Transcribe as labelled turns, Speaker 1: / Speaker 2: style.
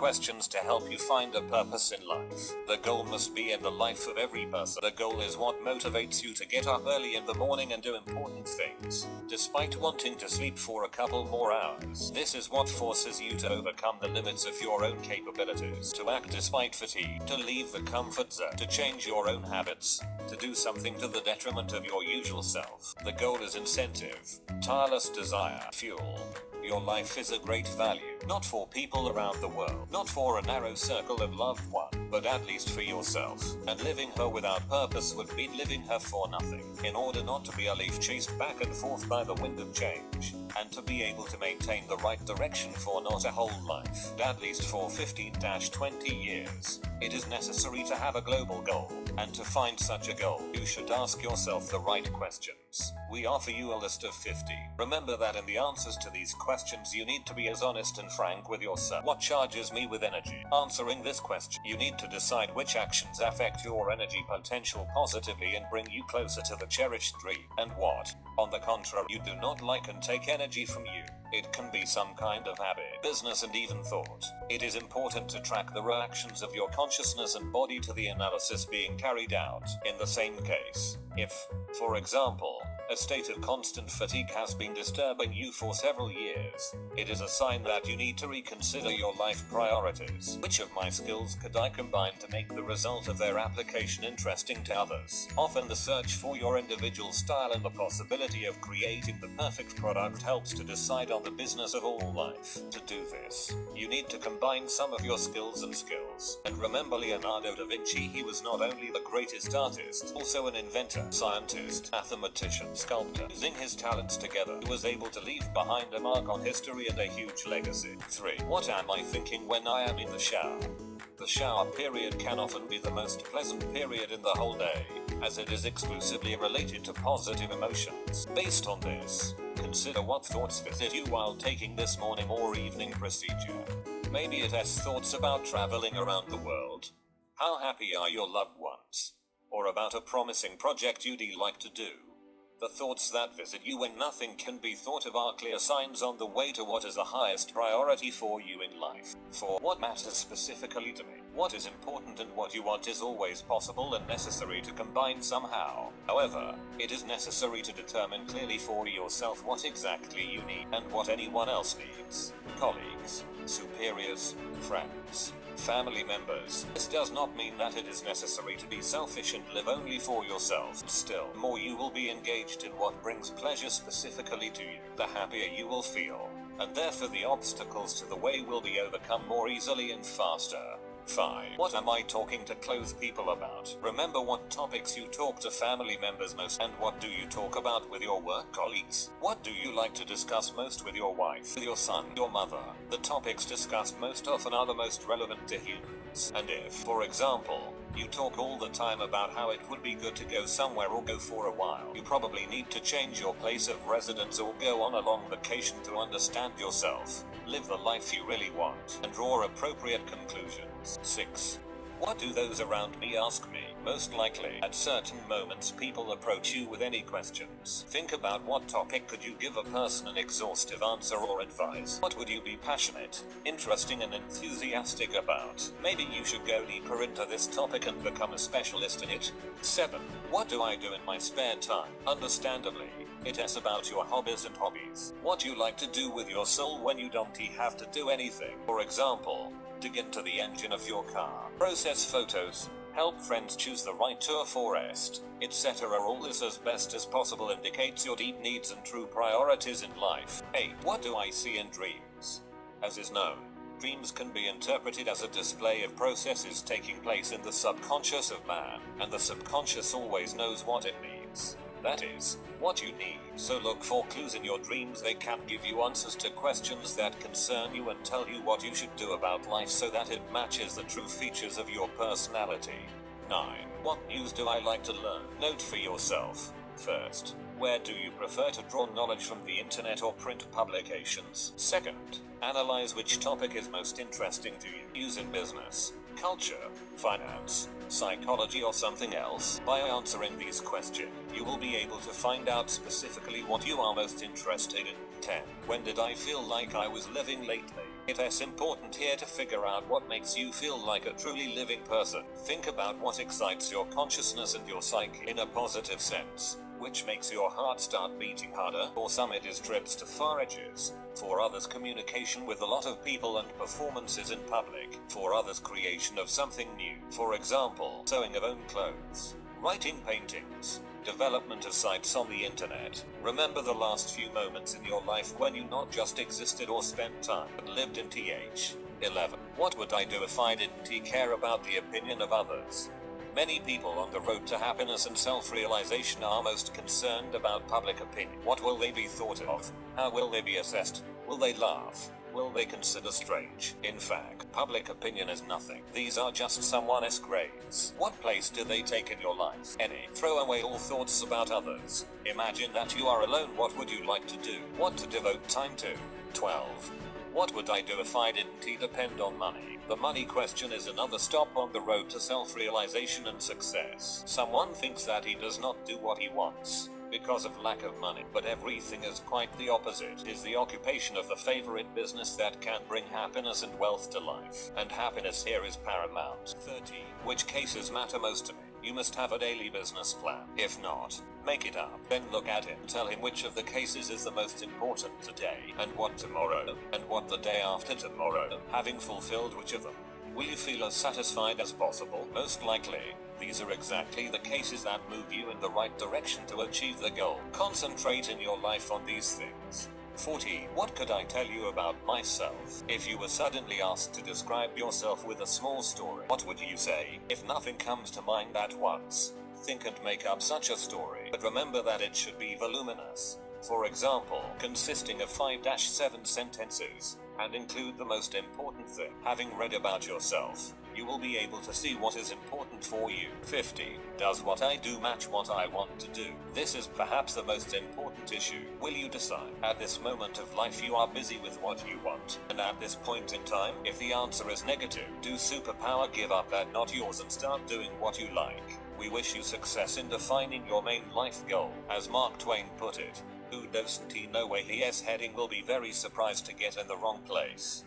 Speaker 1: questions to help you find a purpose in life. The goal must be in the life of every person. The goal is what motivates you to get up early in the morning and do important things, despite wanting to sleep for a couple more hours. This is what forces you to overcome the limits of your own capabilities, to act despite fatigue, to leave the comfort zone, to change your own habits, to do something to the detriment of your usual self. The goal is incentive, tireless desire, fuel. Your life is a great value, not for people around the world, not for a narrow circle of loved ones, but at least for yourself. And living her without purpose would mean living her for nothing. In order not to be a leaf chased back and forth by the wind of change, and to be able to maintain the right direction for not a whole life, at least for 15-20 years, it is necessary to have a global goal. And to find such a goal, you should ask yourself the right questions. We offer you a list of 50. Remember that in the answers to these questions you need to be as honest and frank with yourself. What charges me with energy? Answering this question, you need to decide which actions affect your energy potential positively and bring you closer to the cherished dream, and what, on the contrary, you do not like and take energy from you. It can be some kind of habit, business, and even thought. It is important to track the reactions of your consciousness and body to the analysis being carried out. In the same case, if, for example, a state of constant fatigue has been disturbing you for several years, it is a sign that you need to reconsider your life priorities. Which of my skills could I combine to make the result of their application interesting to others? Often the search for your individual style and the possibility of creating the perfect product helps to decide on the business of all life. To do this, you need to combine some of your skills and skills. And remember Leonardo da Vinci, he was not only the greatest artist, also an inventor, scientist, mathematician, sculptor. Using his talents together, he was able to leave behind a mark on history and a huge legacy. 3. What am I thinking when I am in the shower? The shower period can often be the most pleasant period in the whole day, as it is exclusively related to positive emotions. Based on this, consider what thoughts visit you while taking this morning or evening procedure. Maybe it has thoughts about traveling around the world. How happy are your loved ones? Or about a promising project you'd like to do. The thoughts that visit you when nothing can be thought of are clear signs on the way to what is the highest priority for you in life. 4. What matters specifically to me? What is important and what you want is always possible and necessary to combine somehow. However, it is necessary to determine clearly for yourself what exactly you need and what anyone else needs. Colleagues, superiors, friends, family members. This does not mean that it is necessary to be selfish and live only for yourself. Still, the more you will be engaged in what brings pleasure specifically to you, the happier you will feel, and therefore the obstacles to the way will be overcome more easily and faster. 5. What am I talking to close people about? Remember what topics you talk to family members most, and what do you talk about with your work colleagues? What do you like to discuss most with your wife, with your son, your mother? The topics discussed most often are the most relevant to humans. And if, for example, you talk all the time about how it would be good to go somewhere or go for a while, you probably need to change your place of residence or go on a long vacation to understand yourself, live the life you really want, and draw appropriate conclusions. 6. What do those around me ask me? Most likely, at certain moments people approach you with any questions. Think about what topic could you give a person an exhaustive answer or advice. What would you be passionate, interesting and enthusiastic about? Maybe you should go deeper into this topic and become a specialist in it. 7. What do I do in my spare time? Understandably, it is about your hobbies and hobbies. What you like to do with your soul when you don't have to do anything. For example, dig into the engine of your car, process photos, help friends choose the right tour forest, etc. All this as best as possible indicates your deep needs and true priorities in life. 8. What do I see in dreams? As is known, dreams can be interpreted as a display of processes taking place in the subconscious of man, and the subconscious always knows what it means. That is, what you need. So look for clues in your dreams. They can give you answers to questions that concern you and tell you what you should do about life so that it matches the true features of your personality. 9. What news do I like to learn? Note for yourself. First, where do you prefer to draw knowledge from, the internet or print publications? Second, analyze which topic is most interesting to you. Use in business, culture, finance, psychology or something else. By answering these questions, you will be able to find out specifically what you are most interested in. 10. When did I feel like I was living lately? It is important here to figure out what makes you feel like a truly living person. Think about what excites your consciousness and your psyche in a positive sense. Which makes your heart start beating harder. For some it is trips to far edges. For others communication with a lot of people and performances in public. For others creation of something new. For example, sewing of own clothes, writing paintings, development of sites on the internet. Remember the last few moments in your life when you not just existed or spent time, but lived in th. 11. What would I do if I didn't care about the opinion of others? Many people on the road to happiness and self-realization are most concerned about public opinion. What will they be thought of? How will they be assessed? Will they laugh? Will they consider strange? In fact, public opinion is nothing. These are just someone's grades. What place do they take in your life? Any. Throw away all thoughts about others. Imagine that you are alone. What would you like to do? What to devote time to? 12. What would I do if I didn't depend on money? The money question is another stop on the road to self-realization and success. Someone thinks that he does not do what he wants because of lack of money, but everything is quite the opposite. Is the occupation of the favorite business that can bring happiness and wealth to life, and happiness here is paramount. 13. Which cases matter most to me? You must have a daily business plan. If not, make it up. Then look at it. Tell him which of the cases is the most important today, and what tomorrow, and what the day after tomorrow. Having fulfilled which of them, will you feel as satisfied as possible? Most likely, these are exactly the cases that move you in the right direction to achieve the goal. Concentrate in your life on these things. 14. What could I tell you about myself? If you were suddenly asked to describe yourself with a small story, what would you say? If nothing comes to mind at once, think and make up such a story, but remember that it should be voluminous. For example, consisting of 5-7 sentences, and include the most important thing. Having read about yourself, you will be able to see what is important for you. 15. Does what I do match what I want to do? This is perhaps the most important issue. Will you decide? At this moment of life you are busy with what you want, and at this point in time, if the answer is negative, do superpower, give up that not yours and start doing what you like. We wish you success in defining your main life goal. As Mark Twain put it, who doesn't know where he is heading will be very surprised to get in the wrong place.